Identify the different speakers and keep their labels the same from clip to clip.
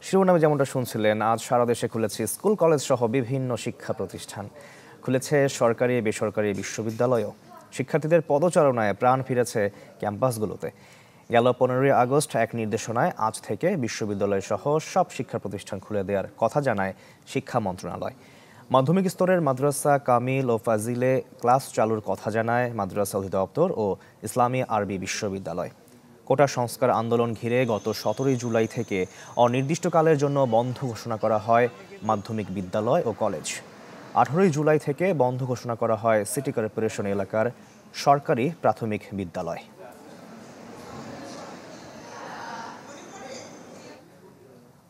Speaker 1: শিরোনামে যেমনটা শুনছিলেন, আজ সারা দেশে খুলেছে স্কুল কলেজ সহ বিভিন্ন শিক্ষা প্রতিষ্ঠান, খুলেছে সরকারি বেসরকারি বিশ্ববিদ্যালয়ও। শিক্ষার্থীদের পদচারণায় প্রাণ ফিরেছে ক্যাম্পাসগুলোতে। গেল 15ই আগস্ট এক নির্দেশনায় আজ থেকে বিশ্ববিদ্যালয় সহ সব শিক্ষা প্রতিষ্ঠান খুলে দেওয়ার কথা জানায় শিক্ষা মন্ত্রণালয়। মাধ্যমিক স্তরের মাদ্রাসা কামিল ও ফাজিলে ক্লাস চালুর কথা জানায় মাদ্রাসা অধিদপ্তর ও ইসলামী আরবি বিশ্ববিদ্যালয়। কোটা সংস্কার আন্দোলন ঘিরে গত 17 জুলাই থেকে অনির্দিষ্টকালের জন্য বন্ধ ঘোষণা করা হয় মাধ্যমিক বিদ্যালয় ও কলেজ। 18 জুলাই থেকে বন্ধ ঘোষণা করা হয় সিটি কর্পোরেশন এলাকার সরকারি প্রাথমিক বিদ্যালয়।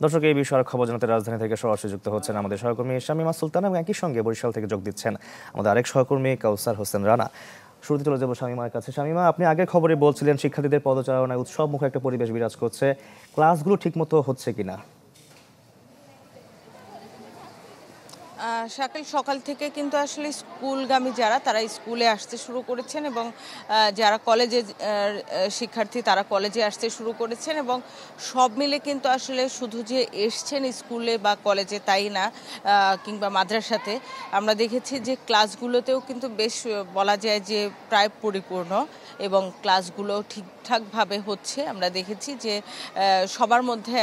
Speaker 1: দর্শক, এই বিষয়ের খবর জানাতে রাজধানী থেকে সরাসরি যুক্ত হচ্ছেন আমাদের সহকর্মী শামীমা সুলতান এবং একই সঙ্গে বরিশাল থেকে যোগ দিচ্ছেন আমাদের আরেক সহকর্মী কাউসার হোসেন রানা। শুরুতে চলে যাবো শামীমার কাছে। শামীমা, আপনি আগের খবরে বলছিলেন শিক্ষার্থীদের পদচারণায় উৎসবমুখী একটা পরিবেশ বিরাজ করছে, ক্লাসগুলো ঠিকমতো হচ্ছে কিনা?
Speaker 2: শাকিল, সকাল থেকে কিন্তু আসলে স্কুলগামী যারা তারা স্কুলে আসতে শুরু করেছেন এবং যারা কলেজে শিক্ষার্থী তারা কলেজে আসতে শুরু করেছেন এবং সব মিলে কিন্তু আসলে শুধু যে এসছেন স্কুলে বা কলেজে তাই না, কিংবা মাদ্রাসাতে আমরা দেখেছি যে ক্লাসগুলোতেও কিন্তু বেশ বলা যায় যে প্রায় পরিপূর্ণ এবং ক্লাসগুলো ঠিকঠাকভাবে হচ্ছে। আমরা দেখেছি যে সবার মধ্যে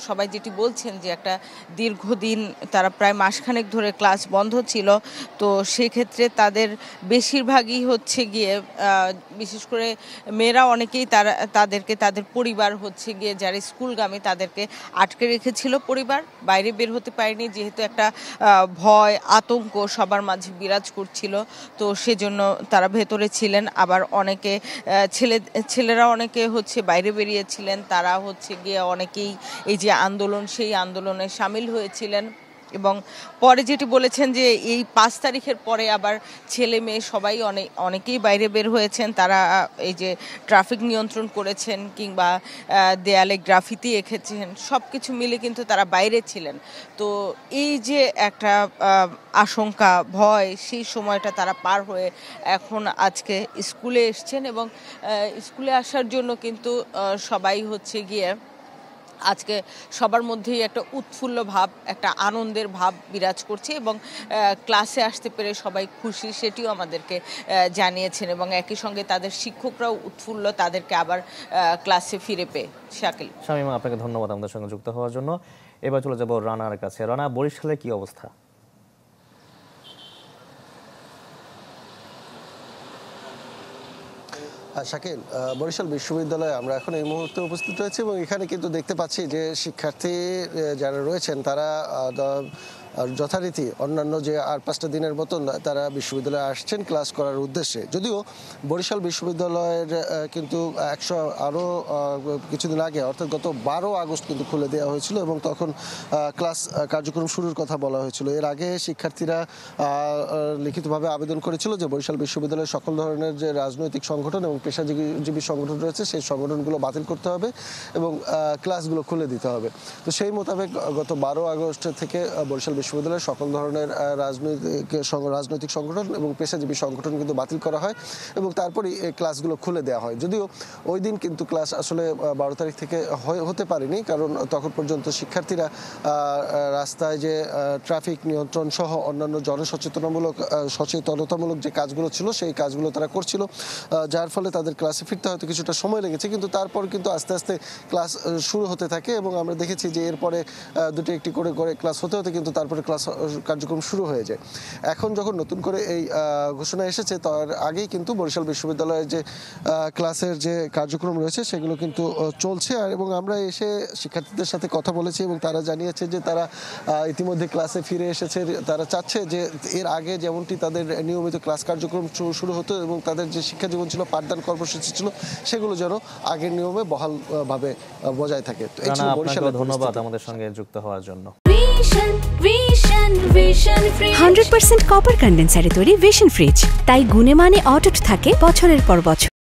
Speaker 2: সবাই যেটি বলছেন যে একটা দীর্ঘদিন তারা প্রায় মাসখানেক ধরে ক্লাস বন্ধ ছিল, তো সেক্ষেত্রে তাদের বেশিরভাগই হচ্ছে গিয়ে বিশেষ করে মেয়েরা অনেকেই তাদের পরিবার হচ্ছে গিয়ে যারা স্কুলগামী তাদেরকে আটকে রেখেছিল পরিবার, বাইরে বের হতে পারেনি যেহেতু একটা ভয় আতঙ্ক সবার মাঝে বিরাজ করছিল, তো সেজন্য তারা ভেতরে ছিলেন। আবার অনেকে ছেলেরা অনেকে হচ্ছে বাইরে বেরিয়েছিলেন, তারা হচ্ছে গিয়ে অনেকেই এই যে আন্দোলন সেই আন্দোলনে সামিল হয়েছিলেন। এবং পরে যেটি বলেছেন যে এই 5 তারিখের পরে আবার ছেলে মেয়ে সবাই অনেকেই বাইরে বের হয়েছেন, তারা এই যে ট্রাফিক নিয়ন্ত্রণ করেছেন কিংবা দেয়ালে গ্রাফিতি এঁকেছেন, সব কিছু মিলে কিন্তু তারা বাইরে ছিলেন। তো এই যে একটা আশঙ্কা ভয় সেই সময়টা তারা পার হয়ে এখন আজকে স্কুলে এসছেন এবং স্কুলে আসার জন্য কিন্তু সবাই হচ্ছে গিয়ে আজকে সবার মধ্যেই একটা উৎফুল্ল ভাব, একটা আনন্দের ভাব বিরাজ করছে এবং ক্লাসে আসতে পেরে সবাই খুশি সেটিও আমাদেরকে জানিয়েছেন এবং একই সঙ্গে তাদের শিক্ষকরাও উৎফুল্ল তাদেরকে আবার ক্লাসে ফিরে পেয়ে। শাকিল,
Speaker 1: শামীমা, আপনাকে ধন্যবাদ আমাদের সঙ্গে যুক্ত হওয়ার জন্য। এবার চলে যাব রানার কাছে। রানা, বরিশালে কি অবস্থা?
Speaker 3: শাকিল, বরিশাল বিশ্ববিদ্যালয়ে আমরা এখন এই মুহূর্তে উপস্থিত রয়েছি এবং এখানে কিন্তু দেখতে পাচ্ছি যে শিক্ষার্থী যারা রয়েছেন তারা যথারীতি অন্যান্য যে আর 5টা দিনের মতন তারা বিশ্ববিদ্যালয়ে আসছেন ক্লাস করার উদ্দেশ্যে। যদিও বরিশাল বিশ্ববিদ্যালয়ের কিন্তু আরও কিছুদিন আগে অর্থাৎ গত 12 আগস্ট কিন্তু খুলে দেওয়া হয়েছিল এবং তখন ক্লাস কার্যক্রম শুরুর কথা বলা হয়েছিল। এর আগে শিক্ষার্থীরা লিখিতভাবে আবেদন করেছিল যে বরিশাল বিশ্ববিদ্যালয়ের সকল ধরনের যে রাজনৈতিক সংগঠন এবং পেশাজীবী সংগঠন রয়েছে সেই সংগঠনগুলো বাতিল করতে হবে এবং ক্লাসগুলো খুলে দিতে হবে। তো সেই মোতাবেক গত 12 আগস্ট থেকে বরিশাল বিশ্ববিদ্যালয়ের সকল ধরনের রাজনৈতিক সংগঠন এবং পেশাজীবী সংগঠন কিন্তু বাতিল করা হয় এবং তারপরে এই ক্লাসগুলো খুলে দেওয়া হয়। যদিও ওই দিন কিন্তু ক্লাস আসলে 12 তারিখ থেকে হতে পারেনি, কারণ তখন পর্যন্ত শিক্ষার্থীরা রাস্তায় যে ট্রাফিক নিয়ন্ত্রণ সহ অন্যান্য সচেতনতামূলক যে কাজগুলো ছিল সেই কাজগুলো তারা করছিল, যার ফলে তাদের ক্লাসে ফিরতে হয়তো কিছুটা সময় লেগেছে, কিন্তু তারপর কিন্তু আস্তে আস্তে ক্লাস শুরু হতে থাকে এবং আমরা দেখেছি যে এরপরে দুটো একটি করে ক্লাস হতে হতে কিন্তু তারপরে ক্লাস কার্যক্রম শুরু হয়ে যায়। এখন যখন নতুন করে এই ঘোষণা এসেছে তার আগেই কিন্তু বরিশাল বিশ্ববিদ্যালয়ের যে ক্লাসের যে কার্যক্রম রয়েছে সেগুলো কিন্তু চলছে এবং আমরা এসে শিক্ষার্থীদের সাথে কথা বলেছি এবং তারা জানিয়েছে যে তারা ইতিমধ্যে ক্লাসে ফিরে এসেছে। তারা চাচ্ছে যে এর আগে যেমনটি তাদের নিয়মিত ক্লাস কার্যক্রম শুরু হতো এবং তাদের যে শিক্ষা জীবন ছিল, পাঠদান কর্মসূচি ছিল, সেগুলো যেন আগের নিয়মে বহালভাবে বজায় থাকে।
Speaker 1: ধন্যবাদ আমাদের সঙ্গে যুক্ত হওয়ার জন্য।
Speaker 4: 100% কপার কন্ডেন্সারে তৈরি ভিশন ফ্রিজ, তাই গুণে মানে অটুট থাকে বছরের পর বছর।